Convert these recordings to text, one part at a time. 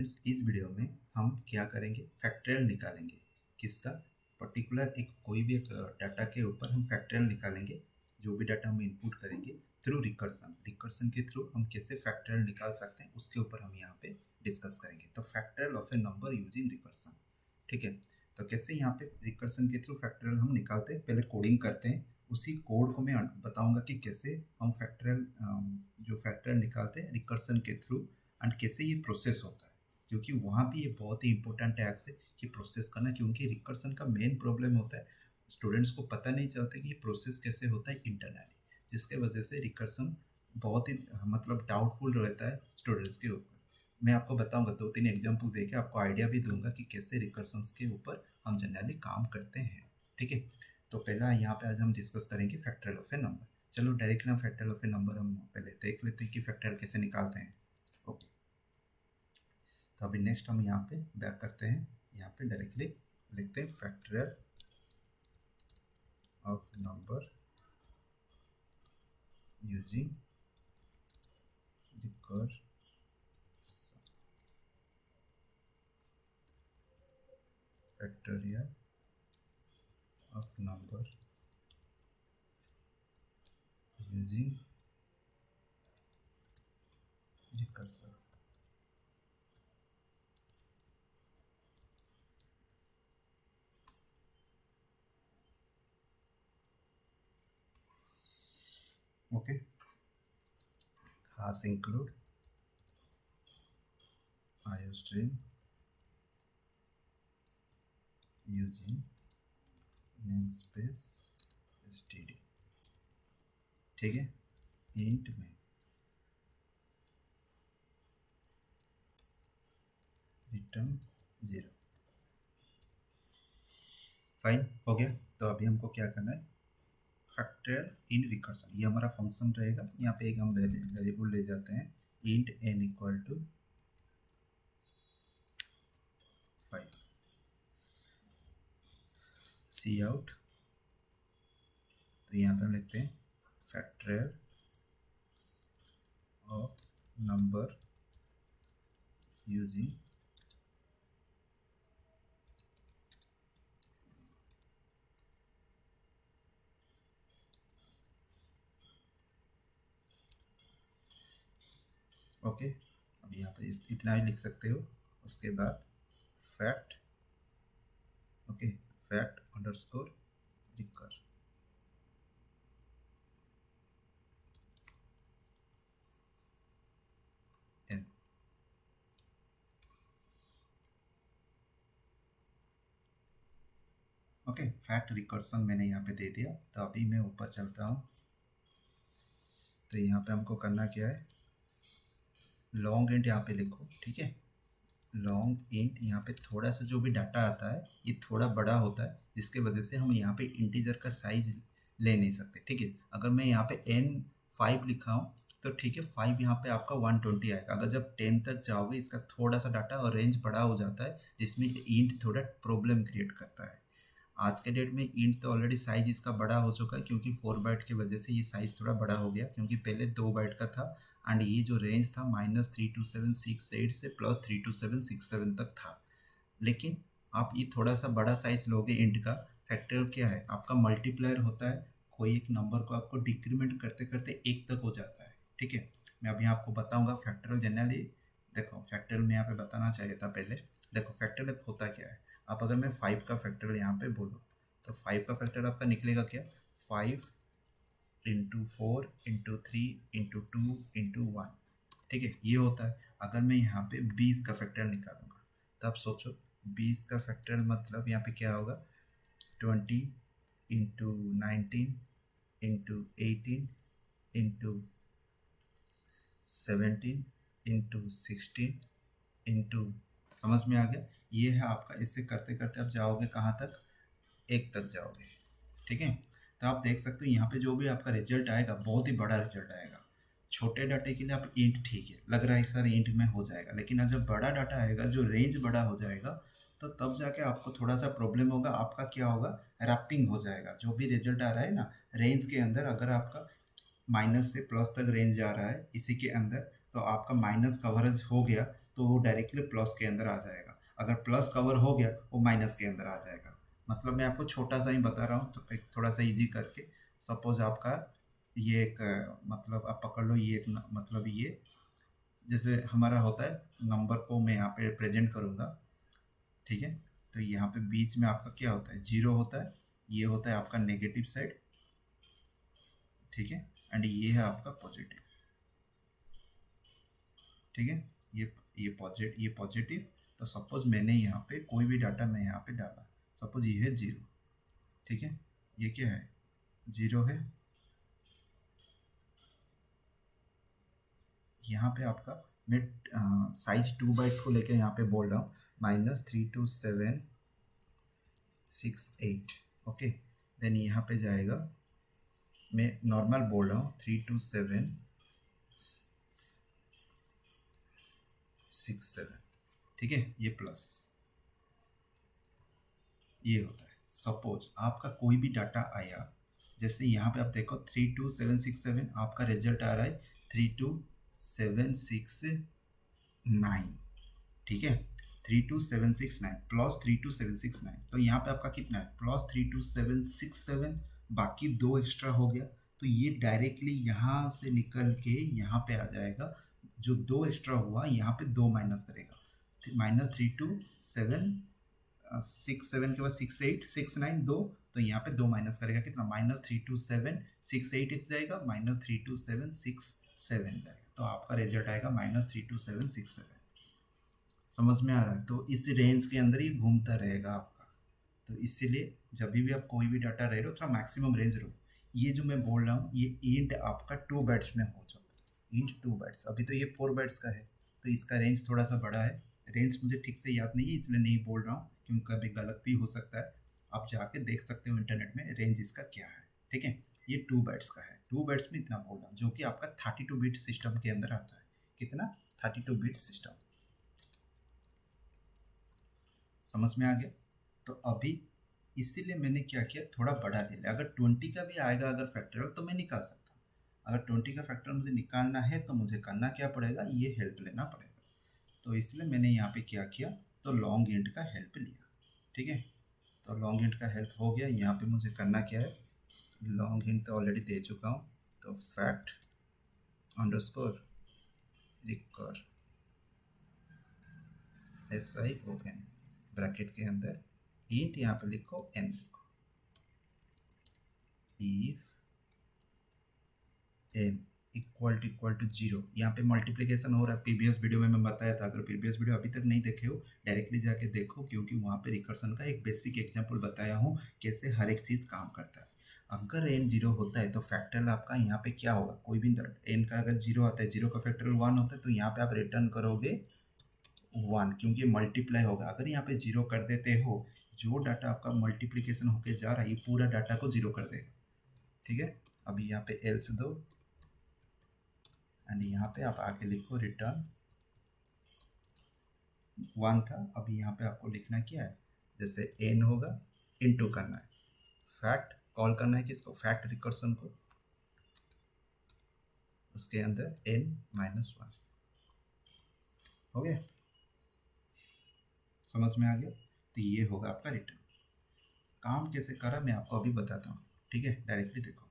इस वीडियो में हम क्या करेंगे, फैक्टरियल निकालेंगे। किसका? पर्टिकुलर एक कोई भी एक डाटा के ऊपर हम फैक्टरियल निकालेंगे। जो भी डाटा हम इनपुट करेंगे थ्रू रिकर्सन, रिकर्सन के थ्रू हम कैसे फैक्टरियल निकाल सकते हैं उसके ऊपर हम यहाँ पे डिस्कस करेंगे। तो factorial of A number using recursion, ठीक है। तो कैसे यहाँ पे रिकर्सन के थ्रू फैक्टरियल हम निकालते हैं, पहले कोडिंग करते हैं। उसी कोड को मैं बताऊंगा कि कैसे हम फैक्टरियल जो फैक्टरियल निकालते हैं रिकर्सन के थ्रू, एंड कैसे ये प्रोसेस होता है। क्योंकि वहाँ भी ये बहुत ही इंपॉर्टेंट है आपसे कि प्रोसेस करना, क्योंकि रिकर्सन का मेन प्रॉब्लम होता है स्टूडेंट्स को पता नहीं चलता कि ये प्रोसेस कैसे होता है इंटरनली, जिसके वजह से रिकर्सन बहुत ही मतलब डाउटफुल रहता है स्टूडेंट्स के ऊपर। मैं आपको बताऊंगा, 2-3 एग्जांपल देके आपको आइडिया भी दूंगा कि कैसे रिकर्सन्स के ऊपर हम जनरली काम करते हैं, ठीक है। तो पहला यहाँ पे आज हम डिस्कस करेंगे फैक्टरियल ऑफ ए नंबर। चलो डायरेक्टली हम फैक्टरियल ऑफ ए नंबर हम पहले देख लेते हैं कि फैक्टरियल कैसे निकालते हैं। ओके, तो अभी नेक्स्ट हम यहाँ पे बैक करते हैं, यहाँ पे डायरेक्टली लिखते हैं factorial of number using recursion. Factorial of number using recursion. Okay, has include iostream using namespace std, ठीक है। इंट में रिटर्न 0, फाइन हो गया। तो अभी हमको क्या करना है, फैक्टरियल इन रिकर्सन, ये हमारा फंक्शन रहेगा। यहाँ पे एक हम वेरिएबल ले जाते हैं, int n equal to 5, cout. तो यहाँ पे हम लिखते हैं factorial of number using okay. अब यहाँ पे इतना ही लिख सकते हो। उसके बाद fact, okay, fact underscore recur, n. Okay, fact recursion मैंने यहाँ पे दे दिया। तो अभी मैं ऊपर चलता हूँ। तो यहाँ पे हमको करना क्या है, लॉन्ग इंट यहाँ पे लिखो, ठीक है। लॉन्ग इंट यहाँ पे थोड़ा सा जो भी डाटा आता है ये थोड़ा बड़ा होता है, जिसके वजह से हम यहाँ पे इंटीजर का साइज ले नहीं सकते, ठीक है। अगर मैं यहाँ पे n5 लिखा हूँ तो ठीक है, 5 यहाँ पे आपका 120 आएगा। अगर जब 10 तक जाओगे इसका थोड़ा सा डाटा और रेंज बड़ा हो जाता है, जिसमें इंट थोड़ा प्रॉब्लम क्रिएट करता है। आज के डेट में इंट तो ऑलरेडी साइज इसका बड़ा हो चुका है, क्योंकि 4 बाइट की वजह से ये साइज थोड़ा बड़ा हो गया, क्योंकि पहले 2 बाइट का था। एंड ये जो रेंज था -32768 से +32767 तक था। लेकिन आप ये थोड़ा सा बड़ा साइज लोगे इंट का। फैक्टरियल क्या है, आपका मल्टीप्लायर होता है। कोई एक नंबर को आपको डिक्रीमेंट करते करते 1 तक हो जाता है, ठीक है। मैं अभी आपको बताऊंगा फैक्टरियल जनरली। देखो फैक्टरियल में यहाँ पे बताना चाहिए था पहले। देखो फैक्टरियल होता क्या है, आप अगर मैं 5 का फैक्टरियल यहाँ पे बोलूँ तो 5 का फैक्टरियल आपका निकलेगा क्या, 5 इंटू 4 इंटू 3 इंटू 2 इंटू 1, ठीक है, ये होता है। अगर मैं यहाँ पे 20 का फैक्टरियल निकालूंगा तो आप सोचो 20 का फैक्टरियल मतलब यहाँ पे क्या होगा, 20 into 19 into 18 into 17 into 16 into, समझ में आ गया। ये है आपका, इससे करते करते आप जाओगे कहाँ तक, 1 तक जाओगे, ठीक है। तो आप देख सकते हो यहाँ पे जो भी आपका रिजल्ट आएगा बहुत ही बड़ा रिजल्ट आएगा। छोटे डाटे के लिए आप इंट ठीक है, लग रहा है सर इंट में हो जाएगा, लेकिन जब बड़ा डाटा आएगा, जो रेंज बड़ा हो जाएगा, तो तब जाके आपको थोड़ा सा प्रॉब्लम होगा। आपका क्या होगा, रैपिंग हो जाएगा। जो भी रिजल्ट आ रहा है ना रेंज के अंदर, अगर आपका माइनस से प्लस तक रेंज आ रहा है इसी के अंदर, तो आपका माइनस कवरेज हो गया तो वो डायरेक्टली प्लस के अंदर आ जाएगा। अगर प्लस कवर हो गया वो माइनस के अंदर आ जाएगा। मतलब मैं आपको छोटा सा ही बता रहा हूँ, तो एक थोड़ा सा इजी करके। सपोज आपका ये एक मतलब आप पकड़ लो, ये एक मतलब ये जैसे हमारा होता है, नंबर को मैं यहाँ पे प्रेजेंट करूँगा, ठीक है। तो यहाँ पे बीच में आपका क्या होता है, जीरो होता है, ये होता है आपका नेगेटिव साइड, ठीक है। एंड ये है आपका पॉजिटिव, ठीक है। ये पॉजिटिव। तो सपोज मैंने यहाँ पे कोई भी डाटा मैं यहाँ पे डाला, सपोज ये है जीरो, ठीक है। ये क्या है, जीरो है। यहाँ पे आपका मैं साइज 2 बाइट्स को लेके यहाँ पे बोल रहा हूँ, -32768, ओके। देन यहाँ पे जाएगा, मैं नॉर्मल बोल रहा हूँ 32767, ठीक है। ये प्लस ये होता है। सपोज आपका कोई भी डाटा आया, जैसे यहाँ पे आप देखो 32767, आपका रिजल्ट आ रहा है 32769, ठीक है। 32769 प्लस 32769, तो यहाँ पे आपका कितना है, +32767, बाकी दो एक्स्ट्रा हो गया। तो ये डायरेक्टली यहाँ से निकल के यहाँ पे आ जाएगा, जो दो एक्स्ट्रा हुआ यहाँ पे दो माइनस करेगा, -32767 के बाद 6869 दो, तो यहाँ पे दो माइनस करेगा, कितना, -32768 एक जाएगा, -32767 जाएगा, तो आपका रिजल्ट आएगा -32767। समझ में आ रहा है। तो इस रेंज के अंदर ही घूमता रहेगा आपका। तो इसीलिए जब भी आप कोई भी डाटा रह रहे हो, थोड़ा मैक्सिमम रेंज रहो। ये जो मैं बोल रहा हूँ, ये इंट आपका 2 बाइट्स में हो जाता है, इंट 2 बाइट्स। अभी तो ये 4 बाइट्स का है, तो इसका रेंज थोड़ा सा बड़ा है। रेंज मुझे ठीक से याद नहीं है, इसलिए नहीं बोल रहा हूँ, क्योंकि कभी गलत भी हो सकता है। आप जाके देख सकते हो इंटरनेट में रेंज इसका क्या है, ठीक है। ये 2 बाइट्स का है, 2 बाइट्स में इतना बोल रहा हूँ, जो कि आपका 32 बिट सिस्टम के अंदर आता है। कितना, 32 बिट सिस्टम। समझ में आ गया। तो अभी इसीलिए मैंने क्या किया, थोड़ा बड़ा ले लिया। अगर 20 का भी आएगा अगर फैक्टरल, तो मैं निकाल सकता हूँ। अगर 20 का फैक्टरल मुझे निकालना है, तो मुझे करना क्या पड़ेगा, ये हेल्प लेना पड़ेगा। तो इसलिए मैंने यहाँ पे क्या किया, तो लॉन्ग इंट का हेल्प लिया, ठीक है। तो लॉन्ग इंट का हेल्प हो गया। यहाँ पे मुझे करना क्या है, लॉन्ग इंट तो ऑलरेडी दे चुका हूँ, तो fact underscore recur SION bracket के अंदर इंट, यहाँ पे लिखो n, लिखो इफ n इक्वल टू 0। यहाँ पे मल्टीप्लिकेशन हो रहा है, प्रीवियस वीडियो में मैं बताया था। अगर प्रीवियस वीडियो अभी तक नहीं देखे हो, डायरेक्टली जाके देखो, क्योंकि वहाँ पे रिकर्सन का एक बेसिक एग्जांपल बताया हूँ, कैसे हर एक चीज़ काम करता है। अगर n 0 होता है, तो फैक्टरल आपका यहाँ पे क्या होगा, कोई भी n का अगर 0 आता है, 0 का फैक्टरल 1 होता है, तो यहाँ पे आप रिटर्न करोगे 1, क्योंकि मल्टीप्लाई होगा। अगर यहाँ पे 0 कर देते हो, जो डाटा आपका मल्टीप्लीकेशन होके जा रहा है, ये पूरा डाटा को 0 कर देगा, ठीक है। अभी यहाँ पे एल्स दो, एंड यहाँ पे आप आके लिखो रिटर्न 1 था। अभी यहाँ पे आपको लिखना क्या है, जैसे n होगा, इनटू करना है, फैक्ट कॉल करना है किसको, फैक्ट रिकर्सन को, उसके अंदर n-1 हो गया। समझ में आ गया। तो ये होगा आपका रिटर्न। काम कैसे करा मैं आपको अभी बताता हूँ, ठीक है। डायरेक्टली देखो,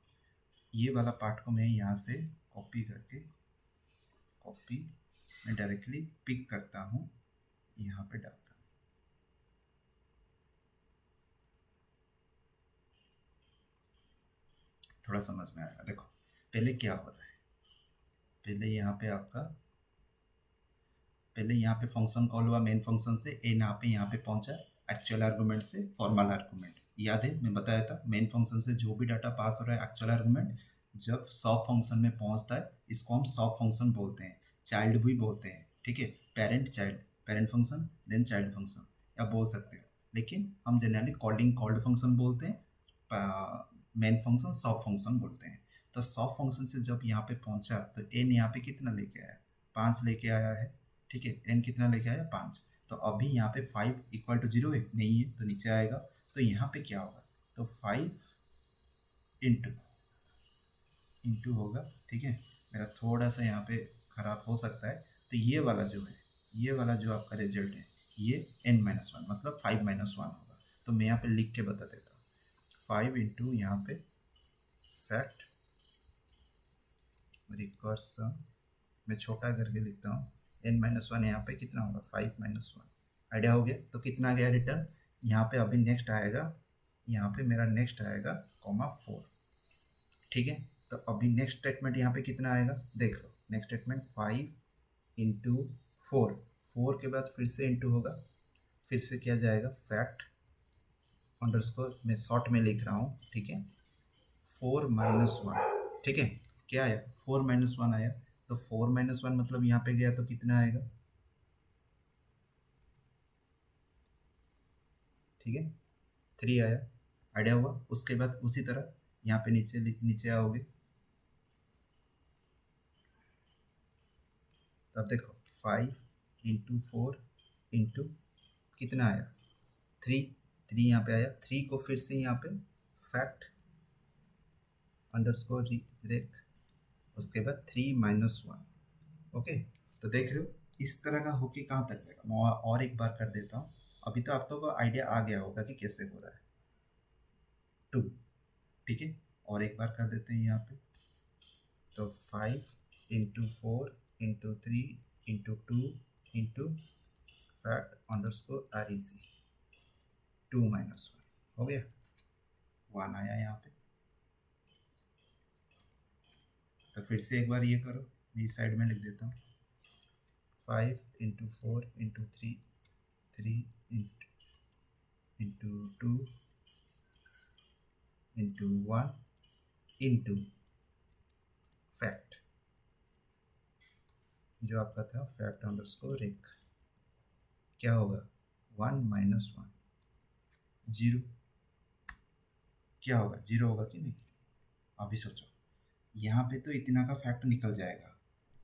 ये वाला पार्ट को मैं यहाँ से कॉपी करके, मैं डायरेक्टली पिक करता हूँ, यहाँ पे डालता हूँ। थोड़ा समझ में आएगा। देखो पहले क्या हो रहा है, पहले यहाँ पे फंक्शन कॉल हुआ मेन फंक्शन से, एन यहाँ पे पहुंचा एक्चुअल आर्गुमेंट से फॉर्मल आर्गुमेंट। याद है मैं बताया था, मेन फंक्शन से जो भी डाटा पास हो रहा है एक्चुअल आर्गुमेंट, जब सब फंक्शन में पहुंचता है, इसको हम सब फंक्शन बोलते हैं, चाइल्ड भी बोलते हैं, ठीक है। Parent function then child function या बोल सकते हो, लेकिन हम जनरली कॉल्ड फंक्शन बोलते हैं, मेन फंक्शन सब फंक्शन बोलते हैं। तो सब फंक्शन से जब यहाँ पे पहुंचा, तो एन यहाँ पे कितना लेके आया, 5 लेके आया है, ठीक है। एन कितना लेके आया, 5। तो अभी यहाँ पे 5 इक्वल टू 0 है, नहीं है, तो नीचे आएगा। तो यहाँ पे क्या होगा, तो 5 इंटू होगा, ठीक है। मेरा थोड़ा सा यहाँ पे खराब हो सकता है। तो ये वाला जो है, ये वाला जो आपका रिजल्ट है ये n-1 मतलब 5-1 होगा। तो मैं यहाँ पे लिख के बता देता हूँ, 5 इंटू यहाँ पे फैक्ट रिकर्सन, मैं छोटा करके लिखता हूँ, n-1 यहाँ पे कितना होगा 5-1। आइडिया हो गया। तो कितना गया रिटर्न यहाँ पे। अभी नेक्स्ट आएगा, यहाँ पे मेरा नेक्स्ट आएगा कॉमा 4, ठीक है। तो अभी नेक्स्ट स्टेटमेंट यहाँ पे कितना आएगा देख लो। नेक्स्ट स्टेटमेंट 5 इंटू 4, 4 के बाद फिर से इंटू होगा, फिर से क्या जाएगा फैक्ट अंडरस्कोर, मैं शॉर्ट में लिख रहा हूँ, ठीक है, 4-1, ठीक है। क्या आया 4-1 आया। तो 4-1 मतलब यहाँ पे गया तो कितना आएगा, ठीक है, 3 आया। आइडिया हुआ। उसके बाद उसी तरह यहाँ पे नीचे नीचे आओगे, तब देखो 5 इंटू 4 इंटू कितना आया 3, 3 यहाँ पे आया। 3 को फिर से यहाँ पे फैक्ट अंडरस्कोर रेक, उसके बाद 3-1, ओके। तो देख रहे हो इस तरह का होके कहाँ तक जाएगा। मैं और एक बार कर देता हूँ। अभी तो आप तो को आइडिया आ गया होगा कि कैसे हो रहा है 2, ठीक है। और एक बार कर देते हैं यहाँ पे। तो 5 into 4 into 3 into 2 into fact underscore REC 2-1 हो गया, 1 आया यहाँ पे। तो फिर से एक बार ये करो, मैं इस साइड में लिख देता हूँ 5 into 4 into 3 into 2 into 1 into fact जो आपका था फैक्ट अंडरस्कोर एक, क्या होगा 1-1 0, क्या होगा 0 होगा कि नहीं। अभी सोचो यहाँ पे तो इतना का फैक्ट निकल जाएगा।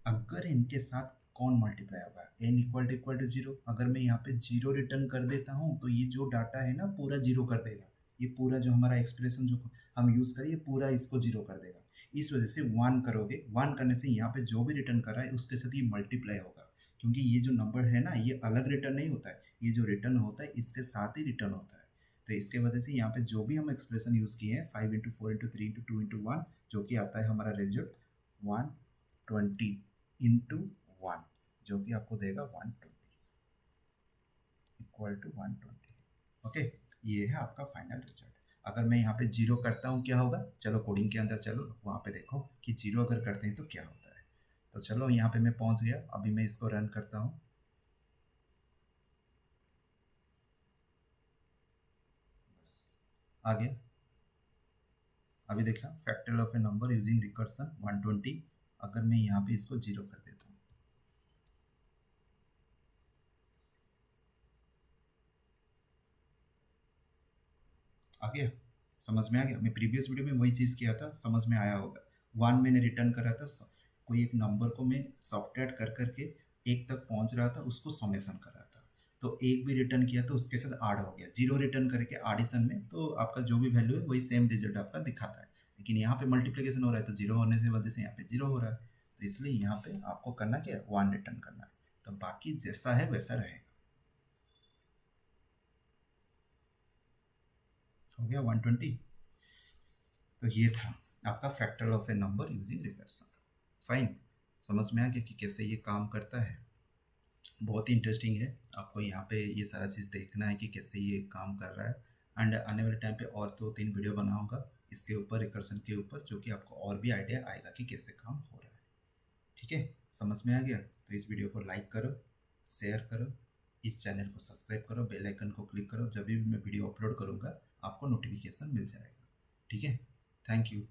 अगर इनके साथ कौन मल्टीप्लाई होगा, n इक्वल टू 0। अगर मैं यहाँ पे 0 रिटर्न कर देता हूँ तो ये जो डाटा है ना पूरा 0 कर देगा। ये पूरा जो हमारा एक्सप्रेशन जो हम यूज़ करिए पूरा इसको 0 कर देगा। इस वजह से 1 करोगे, 1 करने से यहाँ पे जो भी रिटर्न कर रहा है उसके साथ ये मल्टीप्लाई होगा। क्योंकि ये जो नंबर है ना ये अलग रिटर्न नहीं होता है, ये जो रिटर्न होता है इसके साथ ही रिटर्न होता है। तो इसके वजह से यहाँ पे जो भी हम एक्सप्रेशन यूज़ किए हैं 5 इंटू 4 इंटू 3 इंटू 2 इंटू 1 जो कि आता है हमारा रिजल्ट 120 इंटू 1 जो कि आपको देगा 120 इक्वल टू 120, ओके। ये है आपका फाइनल रिजल्ट। अगर मैं यहाँ पे 0 करता हूँ क्या होगा, चलो कोडिंग के अंदर चलो वहाँ पे देखो कि 0 अगर करते हैं तो क्या होता है। तो चलो यहाँ पे मैं पहुँच गया, अभी मैं इसको रन करता हूँ। बस आ गया। अभी देखा factorial of A number using recursion 120। अगर मैं यहाँ पे इसको 0 कर देता हूँ, आ गया, समझ में आ गया। मैं प्रीवियस वीडियो में वही चीज़ किया था, समझ में आया होगा। 1 मैंने रिटर्न करा था, कोई एक नंबर को मैं सब्ट्रैक्ट कर करके एक तक पहुंच रहा था, उसको समेशन कर रहा था। तो एक भी रिटर्न किया तो उसके साथ ऐड हो गया। 0 रिटर्न करके एडिशन में तो आपका जो भी वैल्यू है वही सेम रिजल्ट आपका दिखाता है। लेकिन यहाँ पे मल्टीप्लिकेशन हो रहा है तो 0 होने की वजह से यहाँ पे 0 हो रहा है। तो इसलिए यहाँ पे आपको करना क्या है 1 रिटर्न करना है। तो बाकी जैसा है वैसा रहेगा। हो गया 120। तो ये था आपका factor of A number using recursion. Fine, समझ में आ गया कि कैसे ये काम करता है। बहुत ही इंटरेस्टिंग है, आपको यहाँ पे ये सारा चीज़ देखना है कि कैसे ये काम कर रहा है। एंड आने वाले टाइम पे और 2-3 वीडियो बनाऊंगा इसके ऊपर, रिकर्सन के ऊपर, जो कि आपको और भी आइडिया आएगा कि कैसे काम हो रहा है। ठीक है, समझ में आ गया। तो इस वीडियो को लाइक करो, शेयर करो, इस चैनल को सब्सक्राइब करो, बेल आइकन को क्लिक करो, जब भी मैं वीडियो अपलोड करूँगा आपको नोटिफिकेशन मिल जाएगा। ठीक है, थैंक यू।